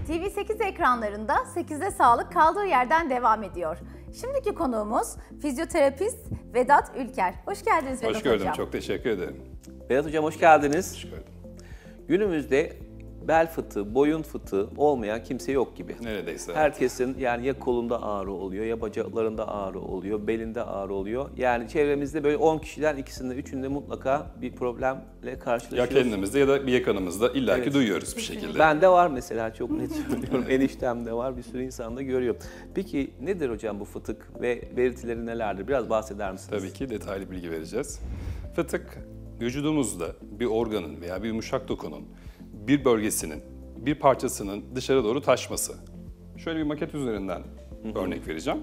TV8 ekranlarında 8'de sağlık kaldığı yerden devam ediyor. Şimdiki konuğumuz fizyoterapist Vedat Ülker. Hoş geldiniz Vedat Hocam. Hoş gördüm, çok teşekkür ederim. Vedat Hocam hoş geldiniz. Hoş gördüm. Günümüzde bel fıtığı, boyun fıtığı olmayan kimse yok gibi. Neredeyse. Herkesin yani ya kolunda ağrı oluyor, ya bacaklarında ağrı oluyor, belinde ağrı oluyor. Yani çevremizde böyle 10 kişiden ikisinde, üçünde mutlaka bir problemle karşılaşıyoruz. Ya kendimizde ya da bir yakınımızda illaki Evet. duyuyoruz bir şekilde. Bende var mesela, çok net söylüyorum. Eniştemde var, bir sürü insan da görüyor. Peki nedir hocam bu fıtık ve belirtileri nelerdir? Biraz bahseder misiniz? Tabii ki detaylı bilgi vereceğiz. Fıtık, vücudumuzda bir organın veya bir yumuşak dokunun bir bölgesinin, bir parçasının dışarı doğru taşması. Şöyle bir maket üzerinden örnek vereceğim.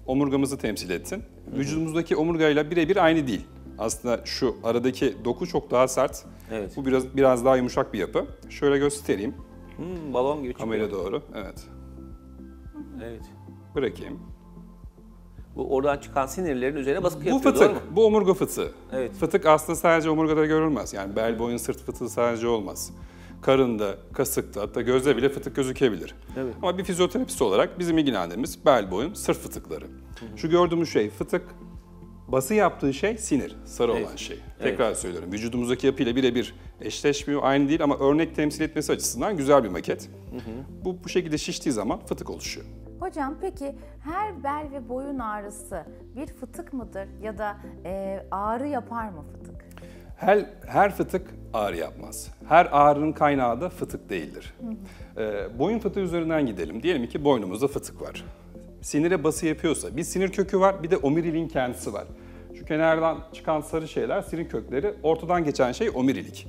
Omurgamızı temsil etsin. Vücudumuzdaki omurgayla birebir aynı değil. Aslında şu aradaki doku çok daha sert. Evet. Bu biraz daha yumuşak bir yapı. Şöyle göstereyim. Balon gibi Kameraya çıkıyor. doğru. Evet. Evet. Bırakayım. Bu oradan çıkan sinirlerin üzerine baskı Bu yapıyor, fıtık, doğru mu? bu omurga fıtığı. Evet. Fıtık aslında sadece omurgada görülmez. Yani bel, boyun, sırt fıtığı sadece olmaz. Karında, kasıkta, hatta gözde bile fıtık gözükebilir. Evet. Ama bir fizyoterapist olarak bizim ilgilendiğimiz bel, boyun, sırt fıtıkları. Şu gördüğümüz şey fıtık, bası yaptığı şey sinir, sarı Evet. olan şey. Evet. Tekrar söylüyorum, vücudumuzdaki yapıyla birebir eşleşmiyor, aynı değil ama örnek temsil etmesi açısından güzel bir maket. Bu şekilde şiştiği zaman fıtık oluşuyor. Hocam peki her bel ve boyun ağrısı bir fıtık mıdır ya da ağrı yapar mı fıtık? Her fıtık ağrı yapmaz. Her ağrının kaynağı da fıtık değildir. Boyun fıtığı üzerinden gidelim. Diyelim ki boynumuzda fıtık var. Sinire bası yapıyorsa, bir sinir kökü var, bir de omuriliğin kendisi var. Şu kenardan çıkan sarı şeyler sinir kökleri, ortadan geçen şey omurilik.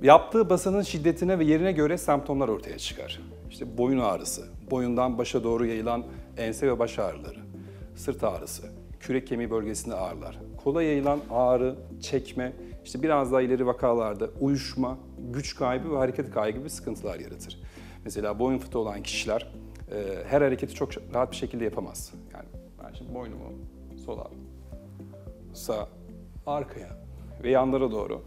Yaptığı basının şiddetine ve yerine göre semptomlar ortaya çıkar. İşte boyun ağrısı, boyundan başa doğru yayılan ense ve baş ağrıları, sırt ağrısı, kürek kemiği bölgesinde ağrılar, kola yayılan ağrı, çekme, işte biraz daha ileri vakalarda uyuşma, güç kaybı ve hareket kaybı gibi sıkıntılar yaratır. Mesela boyun fıtığı olan kişiler her hareketi çok rahat bir şekilde yapamaz. Yani ben şimdi boynumu sola, sağa, arkaya ve yanlara doğru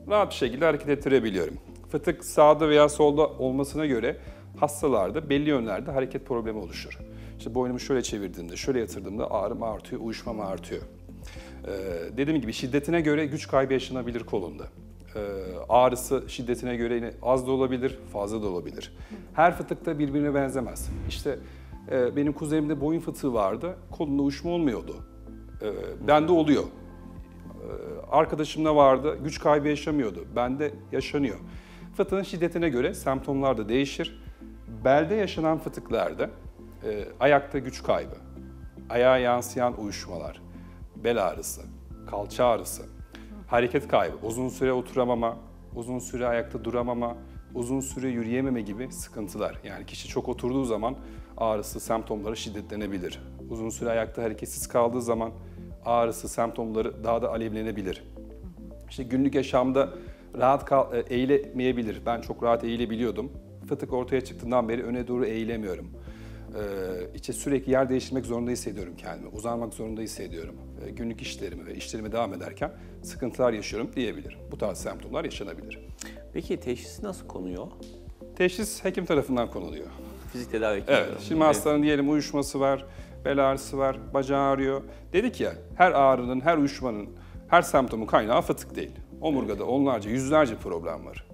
rahat bir şekilde hareket ettirebiliyorum. Fıtık sağda veya solda olmasına göre hastalarda belli yönlerde hareket problemi oluşur. İşte boynumu şöyle çevirdiğimde, şöyle yatırdığımda ağrım artıyor, uyuşmam artıyor. Dediğim gibi şiddetine göre güç kaybı yaşanabilir kolunda. Ağrısı şiddetine göre yine az da olabilir, fazla da olabilir. Her fıtık da birbirine benzemez. İşte benim kuzenimde boyun fıtığı vardı, kolunda uyuşma olmuyordu. Bende oluyor. Arkadaşımda vardı, güç kaybı yaşamıyordu. Bende yaşanıyor. Fıtığın şiddetine göre semptomlar da değişir. Belde yaşanan fıtıklarda ayakta güç kaybı, ayağa yansıyan uyuşmalar, bel ağrısı, kalça ağrısı, hareket kaybı, uzun süre oturamama, uzun süre ayakta duramama, uzun süre yürüyememe gibi sıkıntılar. Yani kişi çok oturduğu zaman ağrısı, semptomları şiddetlenebilir. Uzun süre ayakta hareketsiz kaldığı zaman ağrısı, semptomları daha da alevlenebilir. İşte günlük yaşamda rahat eğilemeyebilir. Ben çok rahat eğilebiliyordum. Fıtık ortaya çıktığından beri öne doğru eğilemiyorum. İşte sürekli yer değiştirmek zorunda hissediyorum kendimi. Uzanmak zorunda hissediyorum. Günlük işlerimi ve işlerime devam ederken sıkıntılar yaşıyorum diyebilirim. Bu tarz semptomlar yaşanabilir. Peki teşhisi nasıl konuyor? Teşhis hekim tarafından konuluyor. Fizik tedavi hekimi. Evet, şimdi hastanın diyelim uyuşması var, bel ağrısı var, bacağı ağrıyor. Dedik ya, her ağrının, her uyuşmanın, her semptomun kaynağı fıtık değil. Omurgada onlarca, yüzlerce problem var.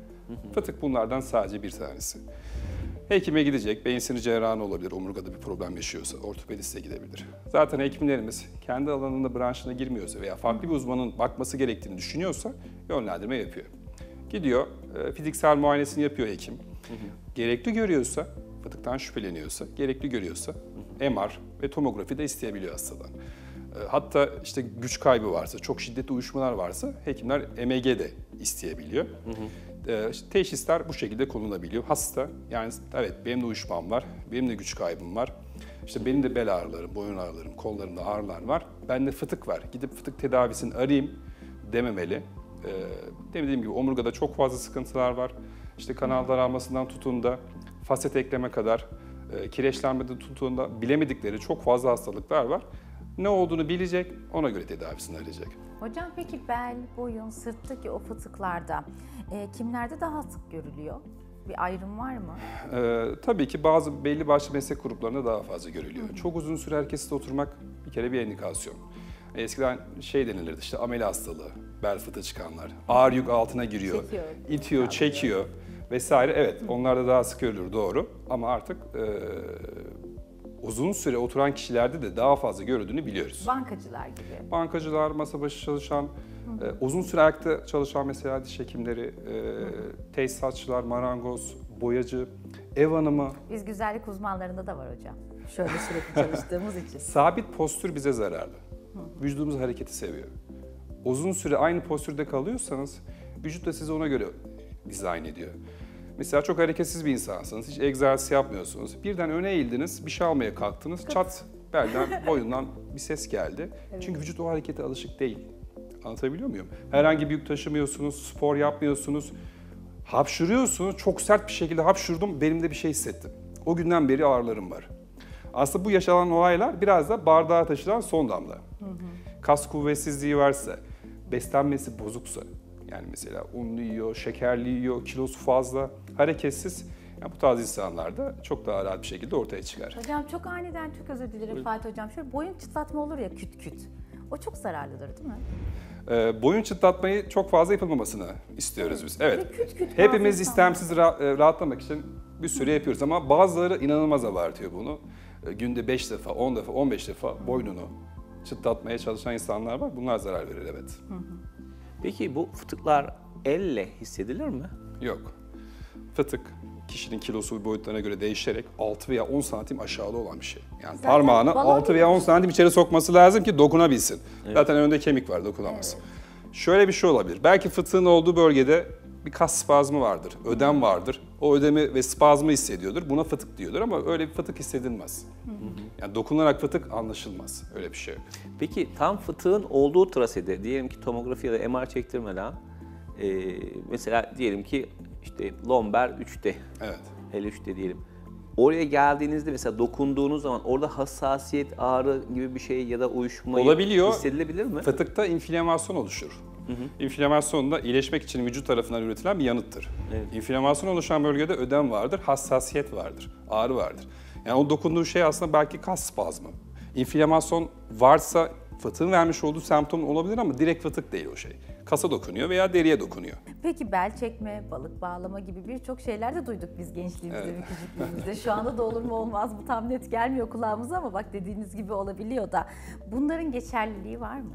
Fıtık bunlardan sadece bir tanesi. Hekime gidecek, beyin sinir cerrahı olabilir, omurgada bir problem yaşıyorsa, ortopediste gidebilir. Zaten hekimlerimiz kendi alanında, branşına girmiyorsa veya farklı bir uzmanın bakması gerektiğini düşünüyorsa yönlendirme yapıyor. Gidiyor, fiziksel muayenesini yapıyor hekim. Gerekli görüyorsa, fıtıktan şüpheleniyorsa, gerekli görüyorsa MR ve tomografi de isteyebiliyor hastadan. Hatta işte güç kaybı varsa, çok şiddetli uyuşmalar varsa hekimler EMG de isteyebiliyor. İşte teşhisler bu şekilde konulabiliyor. Hasta, yani evet benim de uyuşmam var, benim de güç kaybım var. İşte benim de bel ağrılarım, boyun ağrılarım, kollarımda ağrılar var. Bende fıtık var, gidip fıtık tedavisini arayayım dememeli. Dediğim gibi omurgada çok fazla sıkıntılar var. İşte kanal daralmasından tutun da faset ekleme kadar, kireçlenmeden tutun da bilemedikleri çok fazla hastalıklar var. Ne olduğunu bilecek, ona göre tedavisini arayacak. Hocam peki bel, boyun, sırttaki o fıtıklarda kimlerde daha sık görülüyor? bir ayrım var mı? Tabii ki bazı belli başlı meslek gruplarında daha fazla görülüyor. Çok uzun süre herkeste oturmak bir kere bir indikasyon. Eskiden şey denilirdi işte amele hastalığı, bel fıtığı çıkanlar, ağır yük altına giriyor, itiyor, çekiyor vesaire. Evet, onlar da daha sık görülür, doğru. Ama artık uzun süre oturan kişilerde de daha fazla görüldüğünü biliyoruz. Bankacılar gibi. Bankacılar, masa başı çalışan, uzun süre ayakta çalışan mesela diş hekimleri, tesisatçılar, marangoz, boyacı, ev hanımı. Biz güzellik uzmanlarında da var hocam. Şöyle sürekli çalıştığımız için. Sabit postür bize zararlı. Vücudumuz hareketi seviyor. Uzun süre aynı postürde kalıyorsanız vücut da sizi ona göre dizayn ediyor. Mesela çok hareketsiz bir insansınız, hiç egzersiz yapmıyorsunuz. Birden öne eğildiniz, bir şey almaya kalktınız, çat belden, boyundan bir ses geldi. Evet. Çünkü vücut o harekete alışık değil. Anlatabiliyor muyum? Herhangi bir yük taşımıyorsunuz, spor yapmıyorsunuz. Hapşırıyorsunuz, çok sert bir şekilde hapşurdum, belimde bir şey hissettim. O günden beri ağrılarım var. Aslında bu yaşanan olaylar biraz da bardağa taşıran son damla. Kas kuvvetsizliği varsa, beslenmesi bozuksa, yani mesela unlu yiyor, şekerli yiyor, kilosu fazla, hareketsiz, yani bu tarz insanlarda çok daha rahat bir şekilde ortaya çıkar. Hocam çok aniden, çok özür dilerim Fatih Hocam, şöyle boyun çıtlatma olur ya küt küt, o çok zararlıdır değil mi? Boyun çıtlatmayı çok fazla yapılmamasını istiyoruz biz. Evet. Küt küt Hepimiz istemsiz rahatlamak için bir süre yapıyoruz ama bazıları inanılmaz abartıyor bunu. Günde 5 defa, 10 defa, 15 defa boynunu çıtlatmaya çalışan insanlar var. Bunlar zarar verir, evet. Peki bu fıtıklar elle hissedilir mi? Yok. Fıtık kişinin kilosu boyutlarına göre değişerek 6 veya 10 santim aşağıda olan bir şey. Yani zaten parmağını 6 veya 10 santim içeri sokması lazım ki dokunabilsin. Evet. Zaten önünde kemik var, dokunamaz. Evet. Şöyle bir şey olabilir. Belki fıtığın olduğu bölgede bir kas spazmı vardır, ödem vardır. O ödemi ve spazmı hissediyordur. Buna fıtık diyordur ama öyle bir fıtık hissedilmez. Yani dokunarak fıtık anlaşılmaz. Öyle bir şey yok. Peki tam fıtığın olduğu trasede, diyelim ki tomografi ya da MR çektirmeden, mesela diyelim ki işte lomber 3'te, evet. Hele 3'te diyelim. Oraya geldiğinizde mesela dokunduğunuz zaman orada hassasiyet, ağrı gibi bir şey ya da uyuşma hissedilebilir mi? Fıtıkta inflamasyon oluşur. İnflamasyon da iyileşmek için vücut tarafından üretilen bir yanıttır. Evet. İnflamasyon oluşan bölgede ödem vardır, hassasiyet vardır, ağrı vardır. Yani o dokunduğu şey aslında belki kas spazmı. İnflamasyon varsa fıtığın vermiş olduğu semptom olabilir ama direkt fıtık değil o şey. Kasa dokunuyor veya deriye dokunuyor. Peki bel çekme, balık bağlama gibi birçok şeyler de duyduk biz gençliğimizde ve küçüklüğümüzde. Şu anda da olur mu olmaz mı tam net gelmiyor kulağımıza ama bak dediğiniz gibi olabiliyor da. Bunların geçerliliği var mı?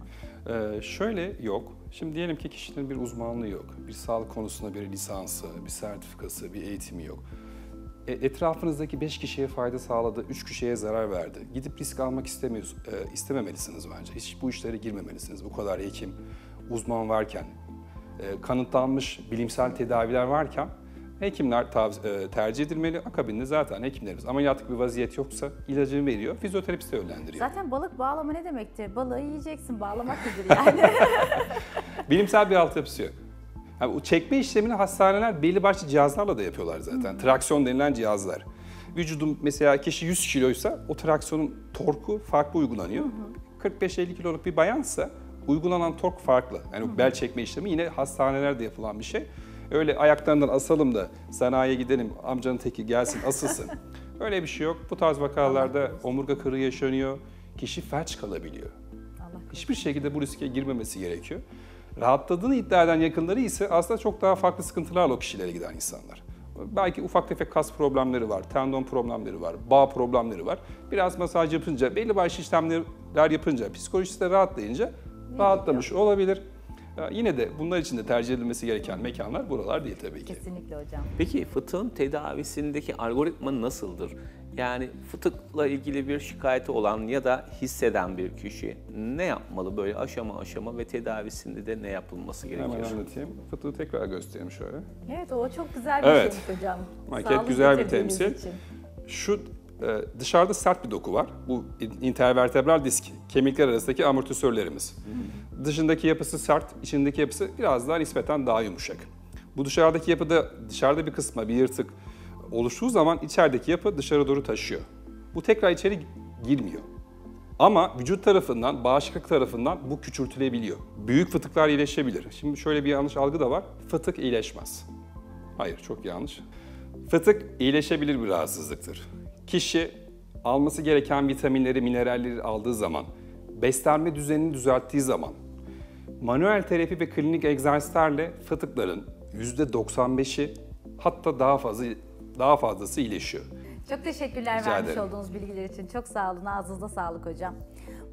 Şöyle yok. Şimdi diyelim ki kişinin bir uzmanlığı yok. Bir sağlık konusunda bir lisansı, bir sertifikası, bir eğitimi yok. Etrafınızdaki 5 kişiye fayda sağladı, 3 kişiye zarar verdi. Gidip risk almak istememelisiniz bence. Hiç bu işlere girmemelisiniz. Bu kadar hekim, uzman varken, kanıtlanmış bilimsel tedaviler varken hekimler tercih edilmeli. Akabinde zaten hekimlerimiz ameliyatlık bir vaziyet yoksa ilacını veriyor, fizyoterapiste yönlendiriyor. Zaten balık bağlama ne demektir? Balığı yiyeceksin, bağlamak nedir yani? Bilimsel bir altyapısı yok. Yani o çekme işlemini hastaneler belli başlı cihazlarla da yapıyorlar zaten. Traksiyon denilen cihazlar. Vücudun mesela kişi 100 kiloysa o traksiyonun torku farklı uygulanıyor. 45-50 kiloluk bir bayansa uygulanan tork farklı. Yani bel çekme işlemi yine hastanelerde yapılan bir şey. Öyle ayaklarından asalım da sanayiye gidelim, amcanın teki gelsin asılsın. Öyle bir şey yok. Bu tarz vakalarda omurga kırığı yaşanıyor, kişi felç kalabiliyor. Hiçbir şekilde bu riske girmemesi gerekiyor. Rahatladığını iddia eden yakınları ise aslında çok daha farklı sıkıntılarla o kişilere giden insanlar. Belki ufak tefek kas problemleri var, tendon problemleri var, bağ problemleri var. Biraz masaj yapınca, belli başlı işlemler yapınca, psikolojisi de rahatlayınca rahatlamış olabilir. Yine de bunlar için de tercih edilmesi gereken mekanlar buralar değil tabii ki. Kesinlikle hocam. Peki fıtığın tedavisindeki algoritma nasıldır? Yani fıtıkla ilgili bir şikayeti olan ya da hisseden bir kişi ne yapmalı böyle aşama aşama ve tedavisinde de ne yapılması gerekiyor? Hemen anlatayım. Fıtığı tekrar göstereyim şöyle. Evet, o çok güzel bir şeymiş hocam. Maket güzel bir temsil. Şu dışarıda sert bir doku var. Bu intervertebral disk, kemikler arasındaki amortisörlerimiz. Dışındaki yapısı sert, içindeki yapısı biraz daha nispeten daha yumuşak. Bu dışarıdaki yapıda dışarıda bir kısma bir yırtık oluştuğu zaman içerideki yapı dışarı doğru taşıyor. Bu tekrar içeri girmiyor. Ama vücut tarafından, bağışıklık tarafından bu küçültülebiliyor. Büyük fıtıklar iyileşebilir. Şimdi şöyle bir yanlış algı da var. Fıtık iyileşmez. Hayır, çok yanlış. Fıtık iyileşebilir bir rahatsızlıktır. Kişi alması gereken vitaminleri, mineralleri aldığı zaman, beslenme düzenini düzelttiği zaman, manuel terapi ve klinik egzersizlerle fıtıkların %95'i hatta daha fazlası iyileşiyor. Çok teşekkürler Rica vermiş ederim. olduğunuz bilgiler için. Çok sağ olun. Ağzınıza sağlık hocam.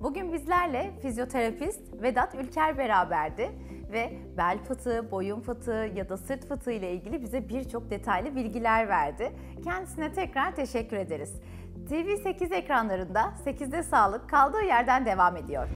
Bugün bizlerle fizyoterapist Vedat Ülker beraberdi ve bel fıtığı, boyun fıtığı ya da sırt fıtığı ile ilgili bize birçok detaylı bilgiler verdi. Kendisine tekrar teşekkür ederiz. TV8 ekranlarında 8'de Sağlık kaldığı yerden devam ediyor.